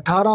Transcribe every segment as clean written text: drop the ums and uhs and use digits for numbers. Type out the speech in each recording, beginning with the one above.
18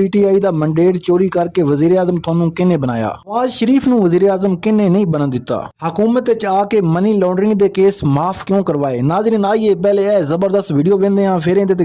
PTI ਦਾ ਮੰਡੇਟ ਚੋਰੀ ਕਰਕੇ ਵਜ਼ੀਰ ਆਜ਼ਮ ਤੁਹਾਨੂੰ ਕਿਹਨੇ ਬਣਾਇਆ? ਨਵਾਜ਼ ਸ਼ਰੀਫ ਨੂੰ ਵਜ਼ੀਰ ਆਜ਼ਮ ਕਿਹਨੇ ਨਹੀਂ ਬਣਨ ਦਿੱਤਾ? ਹਕੂਮਤ ਵਿੱਚ ਆ ਕੇ ਮਨੀ ਲਾਂਡਰਿੰਗ ਦੇ ਕੇਸ ਮਾਫ ਕਿਉਂ ਕਰਵਾਏ? ਨਾਜ਼ਰੀਨ ਆਈਏ ਪਹਿਲੇ ਇਹ ਜ਼ਬਰਦਸਤ ਵੀਡੀਓ ਵੇਖਦੇ ਹਾਂ, ਫਿਰ ਇਹਦੇ ਤੇ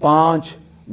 5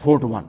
4-1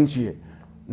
NCA,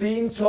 300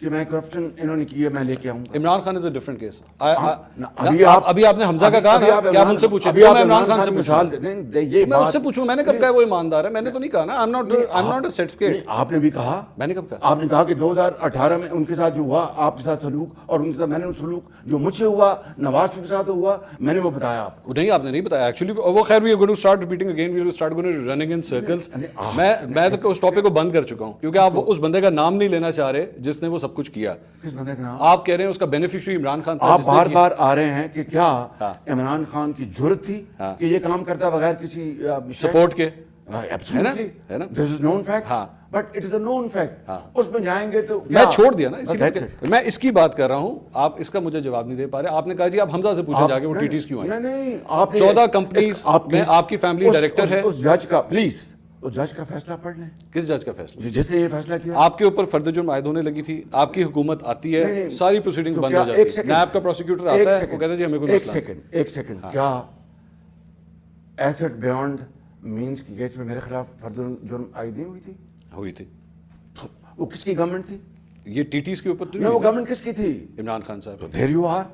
کہ میں کرپشن انہوں نے کی ہے میں لے کے آؤں گا. عمران خان از اے ڈفرنٹ کیس. ابھی آپ نے حمزہ کا کہا نا کہ آپ ان سے پوچھیں, میں عمران خان سے مثال یہ میں اس سے پوچھوں, میں نے کب کہا وہ ایماندار ہے؟ میں نے تو نہیں کہا نا. I'm not a certificate. آپ نے بھی کہا, میں نے کب کہا؟ آپ نے کہا کہ 2018 میں ان کے ساتھ جو ہوا آپ کے ساتھ سلوک, اور ان کے ساتھ میں نے سلوک جو مجھ سے ہوا نواز شریف کے ساتھ ہوا میں نے وہ بتایا آپ کو. نہیں, آپ نے نہیں بتایا ایکچولی. وہ خیر we are going to start repeating again, we will start going to running in circles. میں تو اس ٹاپک کو بند کر چکا ہوں کیونکہ آپ اس بندے کا نام نہیں لینا چاہ رہے جس نے وہ سب کچھ کیا. کس بندے کا نام؟ آپ کہہ رہے ہیں اس کا بینیفیشری عمران خان تھا. آپ بار بار آ رہے ہیں کہ کیا عمران خان کی جرت تھی کہ یہ کام کرتا بغیر کسی سپورٹ کے؟ ہے نا, this is known fact, but it is a known fact. اس میں جائیں گے تو میں چھوڑ دیا نا, اسی لیے میں اس کی بات کر رہا ہوں. آپ اس کا مجھے جواب نہیں دے پا رہے. آپ نے کہا جی آپ حمزہ سے پوچھیں جا کے وہ ٹی ٹیز کیوں آئیں. نہیں, آپ 14 کمپنیز میں آپ کی فیملی ڈائریکٹر ہے. اس جج کا پلیز اس جج کا فیصلہ پڑھ لیں. کس جج کا فیصلہ؟ جس نے یہ فیصلہ کیا. آپ کے اوپر فرد جرم عائد ہونے لگی تھی, آپ کی حکومت آتی ہے, ساری پروسیڈنگ بند ہو جاتی ہے. نیب کا پروسیکیوٹر آتا ہے, وہ کہتا ہے جی ہمیں کوئی مسئلہ نہیں. ایک سیکنڈ, کیا ایسٹ بیونڈ مینس کی کیس میں میرے خلاف فرد جرم عائد نہیں ہوئی تھی؟ ہوئی تھی. وہ کس کی گورنمنٹ تھی؟ یہ ٹی ٹیز کے اوپر. وہ گورنمنٹ کس کی تھی؟ عمران خان صاحب. There you are.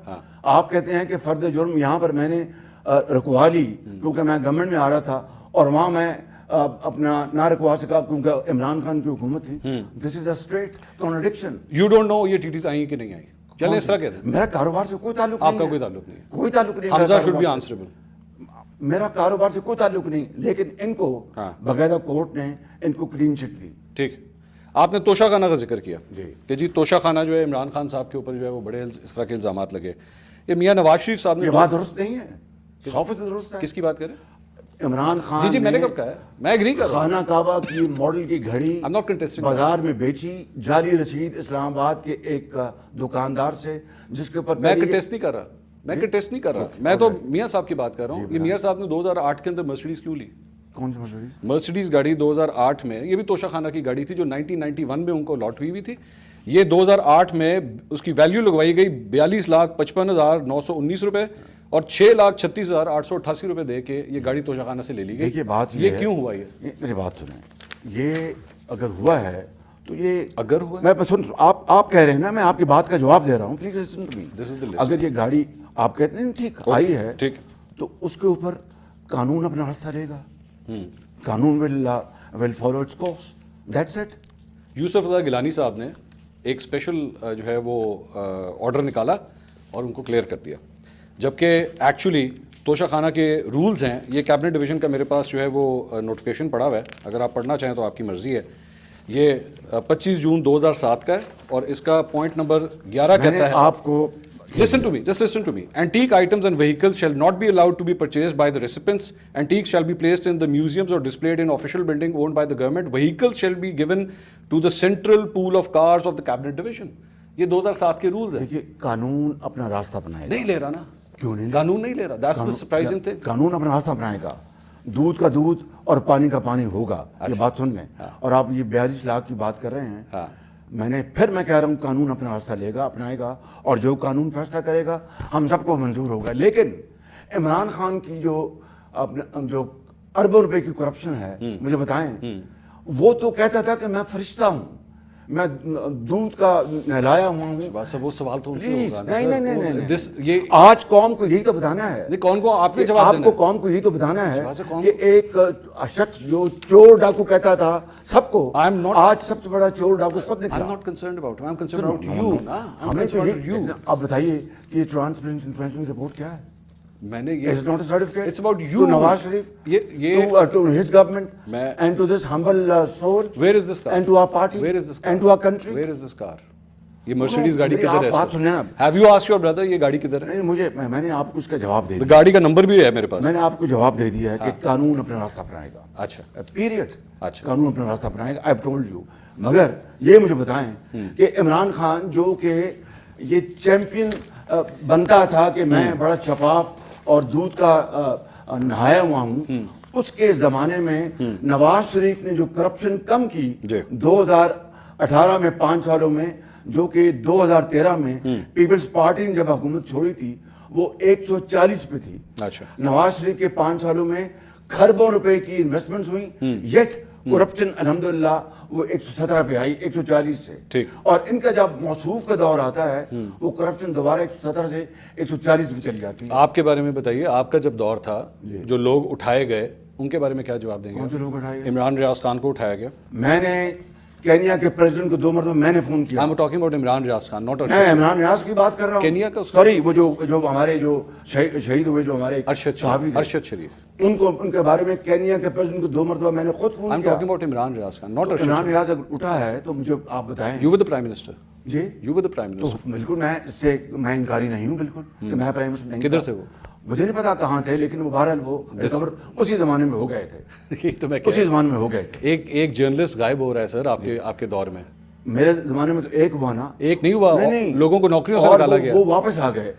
آپ کہتے ہیں کہ فرد جرم یہاں پر میں نے رکوا لی کیونکہ میں گورنمنٹ میں آ رہا تھا, اور وہاں میں اپنا نہ رکوا سکا کیونکہ عمران خان کی حکومت تھی. This is a straight contradiction. You don't know یہ ٹی ٹیز آئی کہ نہیں آئی. چلیں اس طرح کہتے ہیں. میرا کاروبار سے کوئی تعلق نہیں. آپ کا کوئی تعلق نہیں. کوئی تعلق نہیں. حمزہ شوڈ بی آنسریبل. میرا کاروبار سے کوئی تعلق نہیں, لیکن ان کو باقاعدہ کورٹ نے ان کو کلین چٹ دی. ٹھیک. آپ نے توشہ خانہ کا ذکر کیا کہ جی توشہ خانہ جو ہے عمران خان صاحب کے اوپر جو ہے وہ بڑے اس طرح کے الزامات لگے. یہ میاں نواز شریف صاحب نے, یہ بات درست نہیں ہے, 100% درست ہے. کس کی بات کریں؟ عمران خان. جی جی میں نے کب کہا ہے, میں ایگری کر رہا ہوں. خانہ کعبہ کی ماڈل کی گھڑی بازار میں بیچی, جعلی رسید اسلام آباد کے ایک دکاندار سے, جس کے اوپر میں کنٹیسٹ نہیں کر رہا. میں تو میاں صاحب کی بات کر رہا ہوں. یہ میاں صاحب نے 2008 کے اندر مرسیڈیز کیوں لی؟ کون سی مرسیڈیز؟ مرسیڈیز گاڑی 2008 میں, یہ بھی توشہ خانہ کی گاڑی تھی جو 1991 میں ان کو لاٹ ہوئی تھی. یہ 2008 میں اس کی ویلیو لگوائی گئی 42,55,919 روپے, اور 6,36,888 روپے دے کے یہ گاڑی توشہ خانہ سے لے لی گئی. یہ کیوں ہوا؟ یہ میری بات سنیں, یہ اگر ہوا ہے تو یہ اگر ہوا, میں آپ کہہ رہے ہیں نا, میں آپ کی بات کا جواب دے رہا ہوں, پلیز لسن ٹو می. اگر یہ گاڑی آپ کہتے ہیں ٹھیک آئی ہے, ٹھیک, تو اس کے اوپر قانون اپنا راستہ لے گا. قانون will follow its course. That's it. یوسف رضا گیلانی صاحب نے ایک اسپیشل جو ہے وہ آرڈر نکالا اور ان کو کلیئر کر دیا, جبکہ ایکچولی توشہ خانہ کے رولز ہیں. یہ کیبنٹ ڈویژن کا میرے پاس جو ہے وہ نوٹیفیکیشن پڑا ہوا ہے, اگر آپ پڑھنا چاہیں تو آپ کی مرضی ہے. یہ 25 جون 2007 کا ہے, اور اس کا پوائنٹ نمبر 11 کہتا ہے آپ کو Listen to me, just listen to me. Antique items and vehicles shall not be allowed to be purchased by the recipients. Antiques shall be placed in the museums or displayed in official building owned by the government. Vehicles shall be given to the central pool of cars of the cabinet division. یہ 2007 کے rules ہیں. دیکھیے قانون اپنا راستہ بنائے گا. نہیں لے رہا نا. کیوں نہیں؟ قانون نہیں لے رہا. That's the surprising thing. قانون اپنا راستہ بنائے گا. دودھ کا دودھ اور پانی کا پانی ہوگا. یہ بات سن لیں. اور آپ یہ 42 لاکھ کی بات کر رہے ہیں. میں کہہ رہا ہوں قانون اپنا راستہ لے گا, اپنائے گا, اور جو قانون فیصلہ کرے گا ہم سب کو منظور ہوگا. لیکن عمران خان کی جو اربوں روپے کی کرپشن ہے, مجھے بتائیں, وہ تو کہتا تھا کہ میں فرشتہ ہوں, میں دودھ کا نہلایا ہوا ہوں. وہ سوال تو ان سے ہوگا. نہیں, آج قوم کو یہی تو بتانا ہے. کون کو آپ نے جواب دینا ہے؟ آپ کو قوم کو یہی تو بتانا ہے کہ ایک شخص جو چور ڈاکو کہتا تھا سب کو, آج سب سے بڑا چور ڈاکو خود نکلا. I'm not concerned about him. I'm concerned about you. I'm concerned about you. آپ بتائیے کہ یہ ٹرانسپیرنسی انفارمیشن رپورٹ کیا ہے؟ میں نے یہ It's not a certificate. It's about you. To Nawaz Sharif, to his government, and to this humble soul. Where is this car? And to our party. Where is this car? And to our country. Where is this car? یہ Mercedes گاڑی کدھر ہے؟ بات سنیں نا. Have you asked your brother یہ گاڑی کدھر ہے؟ نہیں, میں نے آپ کو اس کا جواب دے دیا. گاڑی کا نمبر بھی ہے میرے پاس. میں نے آپ کو جواب دے دیا ہے کہ قانون اپنا راستہ اپنائے گا. اچھا, پیریڈ. اچھا, قانون اپنا راستہ اپنائے گا. I've told you. مگر یہ مجھے بتائیں کہ عمران خان جو کہ یہ چیمپئن بنتا تھا کہ میں بڑا شفاف اور دودھ کا نہایا ہوا ہوں, اس کے زمانے میں نواز شریف نے جو کرپشن کم کی 2018 میں 5 سالوں میں, جو کہ 2013 میں پیپلز پارٹی نے جب حکومت چھوڑی تھی وہ 140 پہ تھی. نواز شریف کے 5 سالوں میں کھربوں روپے کی انویسٹمنٹس ہوئی, یٹ کرپشن الحمدللہ وہ 117 پہ آئی 140 سے. ٹھیک. اور ان کا جب موصوف کا دور آتا ہے وہ کرپشن دوبارہ 117 سے 140 پہ چلی جاتی ہے. آپ کے بارے میں بتائیے, آپ کا جب دور تھا جو لوگ اٹھائے گئے ان کے بارے میں کیا جواب دیں گے؟ کون سے لوگ اٹھائے گئے؟ عمران ریاض خان کو اٹھایا گیا. میں نے کینیا کے پریزیڈنٹ کو 2 مرتبہ میں نے فون کیا. I'm talking about Imran Riyadh Khan, not میں عمران ریاض کی بات کر رہا ہوں. کینیا کا سوری وہ جو ہمارے جو شہید ہوئے جو ہمارے صحافی تھے, ارشد شریف. ان کے بارے میں کینیا کے پریزیڈنٹ کو 2 مرتبہ میں نے خود فون I'm کیا. talking about Imran Riyadh Khan, not Arshad. Imran ریاض اگر اٹھا ہے تو مجھے آپ بتائیں. You were the prime minister. G You were the prime تو minister. بالکل میں اس سے میں انکاری نہیں ہوں بالکل کہ میں پرائم منسٹر نہیں. کدھر تھے وہ؟ مجھے نہیں پتا کہاں تھے, لیکن وہ بہرحال وہ ریکور اسی زمانے میں ہو گئے تھے. یہ تو میں اسی زمانے میں ہو گئے تھے. ایک جرنلسٹ غائب ہو رہا ہے سر آپ کے دور میں. میرے زمانے میں تو ایک ہوا نا. ایک نہیں ہوا, نہیں. لوگوں کو نوکریوں سے نکالا گیا. وہ واپس آ گئے.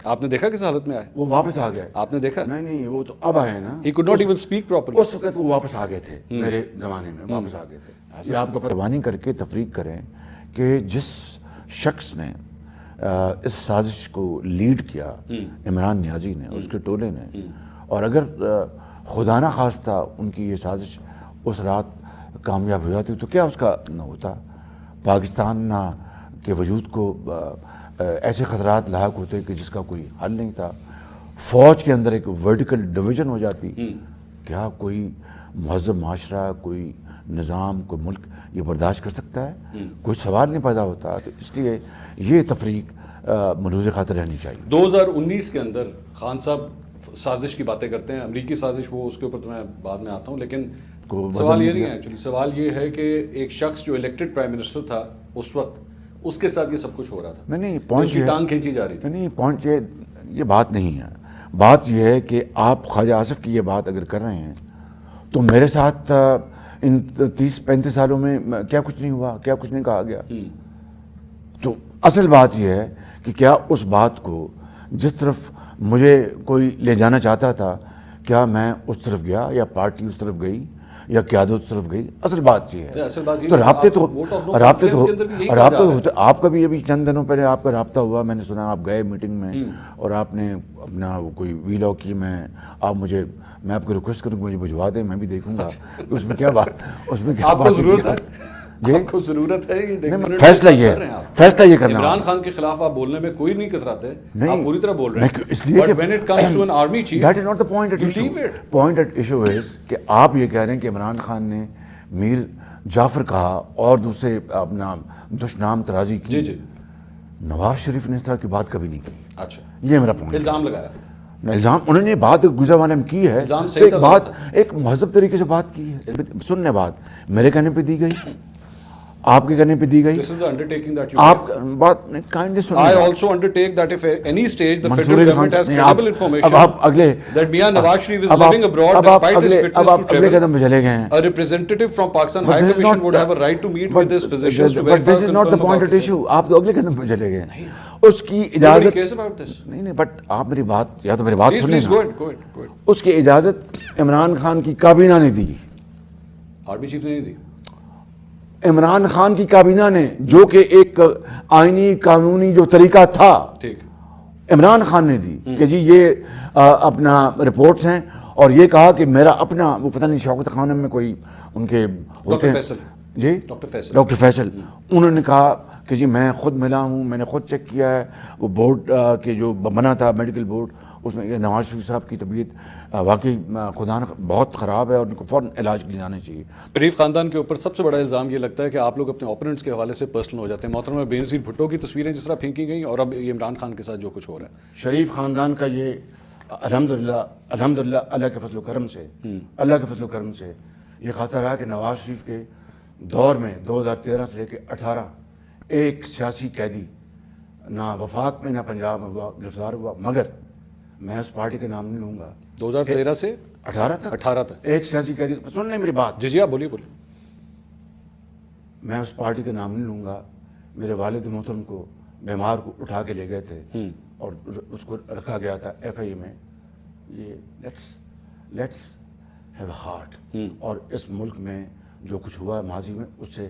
آپ نے دیکھا کس حالت میں آئے؟ وہ واپس آ گئے. آپ نے دیکھا؟ نہیں وہ تو اب آئے نا. He could not even speak properly. اس وقت وہ واپس آ گئے تھے. میرے زمانے میں واپس آ گئے تھے. یہ آپ کو پروانی کر کے تفریق کریں کہ جس شخص نے اس سازش کو لیڈ کیا, عمران نیازی نے, اس کے ٹولے نے, اور اگر خدا نہ خواستہ ان کی یہ سازش اس رات کامیاب ہو جاتی تو کیا اس کا نہ ہوتا. پاکستان کے وجود کو ایسے خطرات لاحق ہوتے کہ جس کا کوئی حل نہیں تھا. فوج کے اندر ایک ورٹیکل ڈویژن ہو جاتی. کیا کوئی مہذب معاشرہ, کوئی نظام, کوئی ملک یہ برداشت کر سکتا ہے؟ کوئی سوال نہیں پیدا ہوتا. تو اس لیے یہ تفریق ملوث خاطر رہنی چاہیے. 2019 کے اندر خان صاحب سازش کی باتیں کرتے ہیں, امریکی سازش, وہ اس کے اوپر تو میں بعد میں آتا ہوں, لیکن سوال یہ نہیں ہے ایکچولی. سوال یہ ہے کہ ایک شخص جو الیکٹڈ پرائم منسٹر تھا اس وقت, اس کے ساتھ یہ سب کچھ ہو رہا تھا. نہیں پوائنٹ یہ ٹانگ کھینچی جا رہی تھی. نہیں پوائنٹ یہ بات نہیں ہے. بات یہ ہے کہ آپ خواجہ آصف کی یہ بات اگر کر رہے ہیں تو میرے ساتھ ان 30-35 سالوں میں کیا کچھ نہیں ہوا, کیا کچھ نہیں کہا گیا. تو اصل بات یہ ہے کہ کیا اس بات کو جس طرف مجھے کوئی لے جانا چاہتا تھا, کیا میں اس طرف گیا یا پارٹی اس طرف گئی یا قیادت اس طرف گئی؟ اصل بات یہ ہے. تو رابطے تو آپ کا بھی ابھی چند دنوں پہلے آپ کا رابطہ ہوا, میں نے سنا آپ گئے میٹنگ میں اور آپ نے اپنا کوئی ویلاگ کی. میں آپ کو ریکویسٹ کروں گا مجھے بھجوا دیں, میں بھی دیکھوں گا اس میں کیا بات, اس میں کیا بات ہے. آپ کو ضرورت ہے یہ دیکھنے. فیصلہ یہ کرنا. عمران خان کے خلاف آپ بولنے میں کوئی نہیں کتراتے, آپ پوری طرح بول رہے ہیں. اس لیے But when it comes to an army chief, that is not the point at issue. Point at issue is کہ آپ یہ کہہ رہے ہیں کہ عمران خان نے میر جعفر کہا اور دوسرے اپنا دشنام ترازی کی. جی نواز شریف نے اس طرح کی بات کبھی نہیں کی. اچھا, یہ میرا پوائنٹ. الزام لگایا. الزام انہوں نے بات گزروانے میں کی ہے, ایک بات ایک مہذب طریقے سے بات کی ہے. سننے بات میرے کہنے پہ دی گئی, آپ کے کہنے پہ دی گئی. This is the undertaking that you آپ بات کائنڈلی سنیں. I also undertake that if at any stage the federal government has credible information that Mian Nawaz Sharif is living abroad despite his fitness to travel, a representative from Pakistan High Commission would have a right to meet with his physicians to verify. But this is not the point at issue. آپ تو اگلے قدم پہ چلے گئے. اس کی اجازت نہیں, بٹ آپ میری بات یا تو میری بات سنیں نا. اس کی اجازت عمران خان کی کابینہ نے دی. آرمی چیف نے نہیں دی. عمران خان کی کابینہ نے, جو کہ ایک آئینی قانونی جو طریقہ تھا, عمران خان نے دی کہ جی یہ اپنا رپورٹس ہیں, اور یہ کہا کہ میرا اپنا وہ پتہ نہیں شوکت خانم میں کوئی ان کے ہوتے ہیں جی, ڈاکٹر فیصل, انہوں نے کہا کہ جی میں خود ملا ہوں, میں نے خود چیک کیا ہے. وہ بورڈ کے جو بنا تھا میڈیکل بورڈ, اس میں نواز شریف صاحب کی طبیعت واقعی خدا نہ بہت خراب ہے اور ان کو فوراً علاج کے لیے جانا چاہیے. شریف خاندان کے اوپر سب سے بڑا الزام یہ لگتا ہے کہ آپ لوگ اپنے اوپوننٹس کے حوالے سے پرسنل ہو جاتے ہیں. محترمہ بینظیر بھٹو کی تصویریں جس طرح پھینکی گئیں اور اب یہ عمران خان کے ساتھ جو کچھ ہو رہا ہے. شریف خاندان کا یہ الحمدللہ اللہ کے فضل و کرم سے یہ خاطر رہا کہ نواز شریف کے دور میں 2013 سے لے کے 18 ایک سیاسی قیدی نہ وفاق میں نہ پنجاب میں ہوا, گرفتار ہوا. مگر میں اس پارٹی کا نام نہیں لوں گا. 2013 سے 18 تک ایک سیاسی قیدی, سن لیں میری بات. جی آپ بولیے. میں اس پارٹی کا نام نہیں لوں گا. میرے والد محترم کو بیمار کو اٹھا کے لے گئے تھے اور اس کو رکھا گیا تھا FIA میں. یہ لیٹس ہیو اے ہارٹ. اور اس ملک میں جو کچھ ہوا ہے ماضی میں, اس سے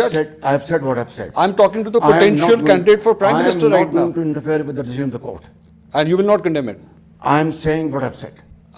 judge? I have said what I have said. I'm talking to the potential candidate for prime minister right now. I am not going to interfere with the decision of the court. And you will not condemn it. I am saying what I have said.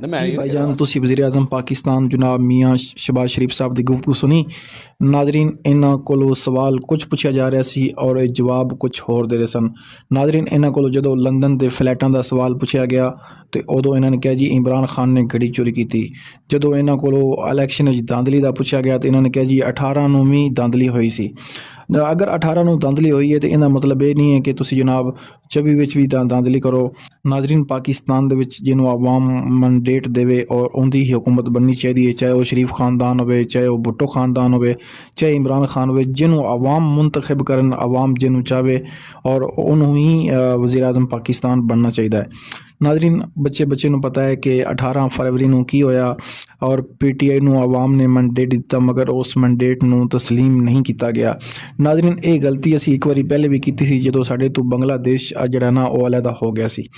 ਜੀ ਭਾਈਜਾਨ, ਤੁਸੀਂ ਵਜ਼ੀਰ ਆਜ਼ਮ ਪਾਕਿਸਤਾਨ ਜਨਾਬ ਮੀਆਂ ਸ਼ਹਬਾਜ਼ ਸ਼ਰੀਫ ਸਾਹਿਬ ਦੀ ਗੁਫ਼ਤਗੂ ਸੁਣੀ. ਨਾਜ਼ਰੀਨ, ਇਹਨਾਂ ਕੋਲੋਂ ਸਵਾਲ ਕੁਝ ਪੁੱਛਿਆ ਜਾ ਰਿਹਾ ਸੀ ਔਰ ਇਹ ਜਵਾਬ ਕੁਝ ਹੋਰ ਦੇ ਰਹੇ ਸਨ. ਨਾਜ਼ਰੀਨ, ਇਹਨਾਂ ਕੋਲੋਂ ਜਦੋਂ ਲੰਡਨ ਦੇ ਫਲੈਟਾਂ ਦਾ ਸਵਾਲ ਪੁੱਛਿਆ ਗਿਆ ਤੇ ਉਦੋਂ ਇਹਨਾਂ ਨੇ ਕਿਹਾ ਜੀ ਇਮਰਾਨ ਖਾਨ ਨੇ ਗੱਡੀ ਚੋਰੀ ਕੀਤੀ. ਜਦੋਂ ਇਹਨਾਂ ਕੋਲੋਂ ਇਲੈਕਸ਼ਨ ਵਿੱਚ ਧਾਂਦਲੀ ਦਾ ਪੁੱਛਿਆ ਗਿਆ ਤੇ ਇਹਨਾਂ ਨੇ ਕਿਹਾ ਜੀ 18 ਨੂੰ ਵੀ ਧਾਂਦਲੀ ਹੋਈ ਸੀ. ਅਗਰ 18 ਨੂੰ ਧਾਂਦਲੀ ਹੋਈ ਹੈ ਤੇ ਇਹਦਾ ਮਤਲਬ ਇਹ ਨਹੀਂ ਹੈ ਕਿ ਤੁਸੀਂ ਜਨਾਬ 24 ਵਿੱਚ ਵੀ ਧਾਂਦਲੀ ਕਰੋ. ਨਾਜ਼ਰੀਨ, ਪਾਕਿਸਤਾਨ ਦੇ ਵਿੱਚ ਜਿਹਨੂੰ ਆਵਾਮ ਮੈਂਡੇਟ ਦੇਵੇ ਔਰ ਉਹਦੀ ਹੀ ਹੁਕੂਮਤ ਬਣਨੀ ਚਾਹੀਦੀ ਹੈ, ਚਾਹੇ ਉਹ ਸ਼ਰੀਫ ਖਾਨਦਾਨ ਹੋਵੇ, ਚਾਹੇ ਉਹ ਭੁੱਟੋ ਖਾਨਦਾਨ ਹੋਵੇ, ਚਾਹੇ ਇਮਰਾਨ ਖਾਨ ਹੋਵੇ. ਜਿਹਨੂੰ ਆਵਾਮ ਮੁੰਤਖਬ ਕਰਨ, ਆਵਾਮ ਜਿਹਨੂੰ ਚਾਹਵੇ ਔਰ ਉਹਨੂੰ ਹੀ ਵਜ਼ੀਰ ਆਜ਼ਮ ਪਾਕਿਸਤਾਨ ਬਣਨਾ ਚਾਹੀਦਾ ਹੈ. ਨਾਜ਼ਰੀਨ, ਬੱਚੇ ਨੂੰ ਪਤਾ ਹੈ ਕਿ 18 ਫਰਵਰੀ ਨੂੰ ਕੀ ਹੋਇਆ ਔਰ PTI ਨੂੰ ਆਵਾਮ ਨੇ ਮੈਂਡੇਟ ਦਿੱਤਾ, ਮਗਰ ਉਸ ਮੈਂਡੇਟ ਨੂੰ ਤਸਲੀਮ ਨਹੀਂ ਕੀਤਾ ਗਿਆ. ਨਾਜ਼ਰੀਨ, ਇਹ ਗਲਤੀ ਅਸੀਂ ਇੱਕ ਵਾਰੀ ਪਹਿਲੇ ਵੀ ਕੀਤੀ ਸੀ ਜਦੋਂ ਸਾਡੇ ਤੋਂ ਬੰਗਲਾਦੇਸ਼ ਜਿਹੜਾ ਨਾ ਉਹ ਅਲੱਗਾ ਹੋ ਗਿਆ ਸੀ.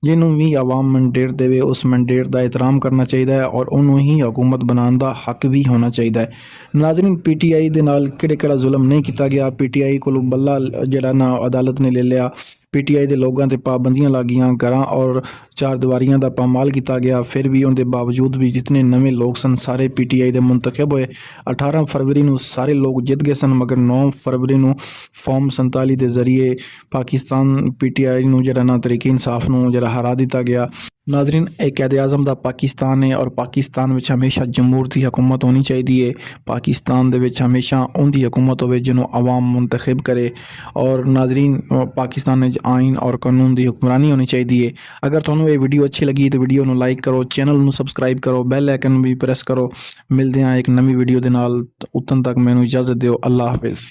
ਜਿਹਨੂੰ ਵੀ ਆਵਾਮ ਮੈਂਡੇਟ ਦੇਵੇ ਉਸ ਮੈਂਡੇਟ ਦਾ ਇਹਤਰਾਮ ਕਰਨਾ ਚਾਹੀਦਾ ਹੈ ਔਰ ਉਹਨੂੰ ਹੀ ਹਕੂਮਤ ਬਣਾਉਣ ਦਾ ਹੱਕ ਵੀ ਹੋਣਾ ਚਾਹੀਦਾ ਹੈ. ਨਾਜ਼ਰੀਨ, PTI ਦੇ ਨਾਲ ਕਿਹੜਾ ਜ਼ੁਲਮ ਨਹੀਂ ਕੀਤਾ ਗਿਆ. PTI ਕੋਲੋਂ ਬੱਲਾ ਜਿਹੜਾ ਨਾ ਅਦਾਲਤ ਨੇ ਲੈ ਲਿਆ. PTI ਦੇ ਲੋਕਾਂ 'ਤੇ ਪਾਬੰਦੀਆਂ ਲੱਗੀਆਂ, ਘਰਾਂ ਔਰ ਚਾਰ ਦੀਵਾਰੀਆਂ ਦਾ ਪਾਮਾਲ ਕੀਤਾ ਗਿਆ. ਫਿਰ ਵੀ ਉਹਦੇ ਬਾਵਜੂਦ ਵੀ ਜਿਤਨੇ ਨਵੇਂ ਲੋਕ ਸਨ ਸਾਰੇ PTI ਦੇ ਮੁੰਤਖਬ ਹੋਏ. 18 ਫਰਵਰੀ ਨੂੰ ਸਾਰੇ ਲੋਕ ਜਿੱਤ ਗਏ ਸਨ, ਮਗਰ 9 ਫਰਵਰੀ ਨੂੰ ਫਾਰਮ 47 ਦੇ ਜ਼ਰੀਏ ਪਾਕਿਸਤਾਨ PTI ਨੂੰ ਜਿਹੜਾ ਨਾ ਤਰੀਕੇ ਇਨਸਾਫ ਨੂੰ ਜਿਹੜਾ ਹਰਾ ਦਿੱਤਾ ਗਿਆ. ਨਾਜ਼ਰੀਨ, ਇਹ ਕਾਇਦ ਆਜ਼ਮ ਦਾ ਪਾਕਿਸਤਾਨ ਹੈ ਔਰ ਪਾਕਿਸਤਾਨ ਵਿੱਚ ਹਮੇਸ਼ਾ ਜਮਹੂਰਤੀ ਹਕੂਮਤ ਹੋਣੀ ਚਾਹੀਦੀ ਹੈ. ਪਾਕਿਸਤਾਨ ਦੇ ਵਿੱਚ ਹਮੇਸ਼ਾ ਉਹਦੀ ਹਕੂਮਤ ਹੋਵੇ ਜਿਹਨੂੰ ਆਵਾਮ ਮੁੰਤਖਬ ਕਰੇ. ਔਰ ਨਾਜ਼ਰੀਨ, ਪਾਕਿਸਤਾਨ ਵਿੱਚ ਆਇਨ ਔਰ ਕਾਨੂੰਨ ਦੀ ਹੁਕਮਰਾਨੀ ਹੋਣੀ ਚਾਹੀਦੀ ਹੈ. ਅਗਰ ਤੁਹਾਨੂੰ ਇਹ ਵੀਡੀਓ ਅੱਛੀ ਲੱਗੀ ਤਾਂ ਵੀਡੀਓ ਨੂੰ ਲਾਈਕ ਕਰੋ, ਚੈਨਲ ਨੂੰ ਸਬਸਕ੍ਰਾਈਬ ਕਰੋ, ਬੈਲ ਆਈਕਨ ਵੀ ਪ੍ਰੈਸ ਕਰੋ. ਮਿਲਦੇ ਹਾਂ ਇੱਕ ਨਵੀਂ ਵੀਡੀਓ ਦੇ ਨਾਲ. ਉਦੋਂ ਤੱਕ ਮੈਨੂੰ ਇਜਾਜ਼ਤ ਦਿਓ. ਅੱਲਾ ਹਾਫਿਜ਼.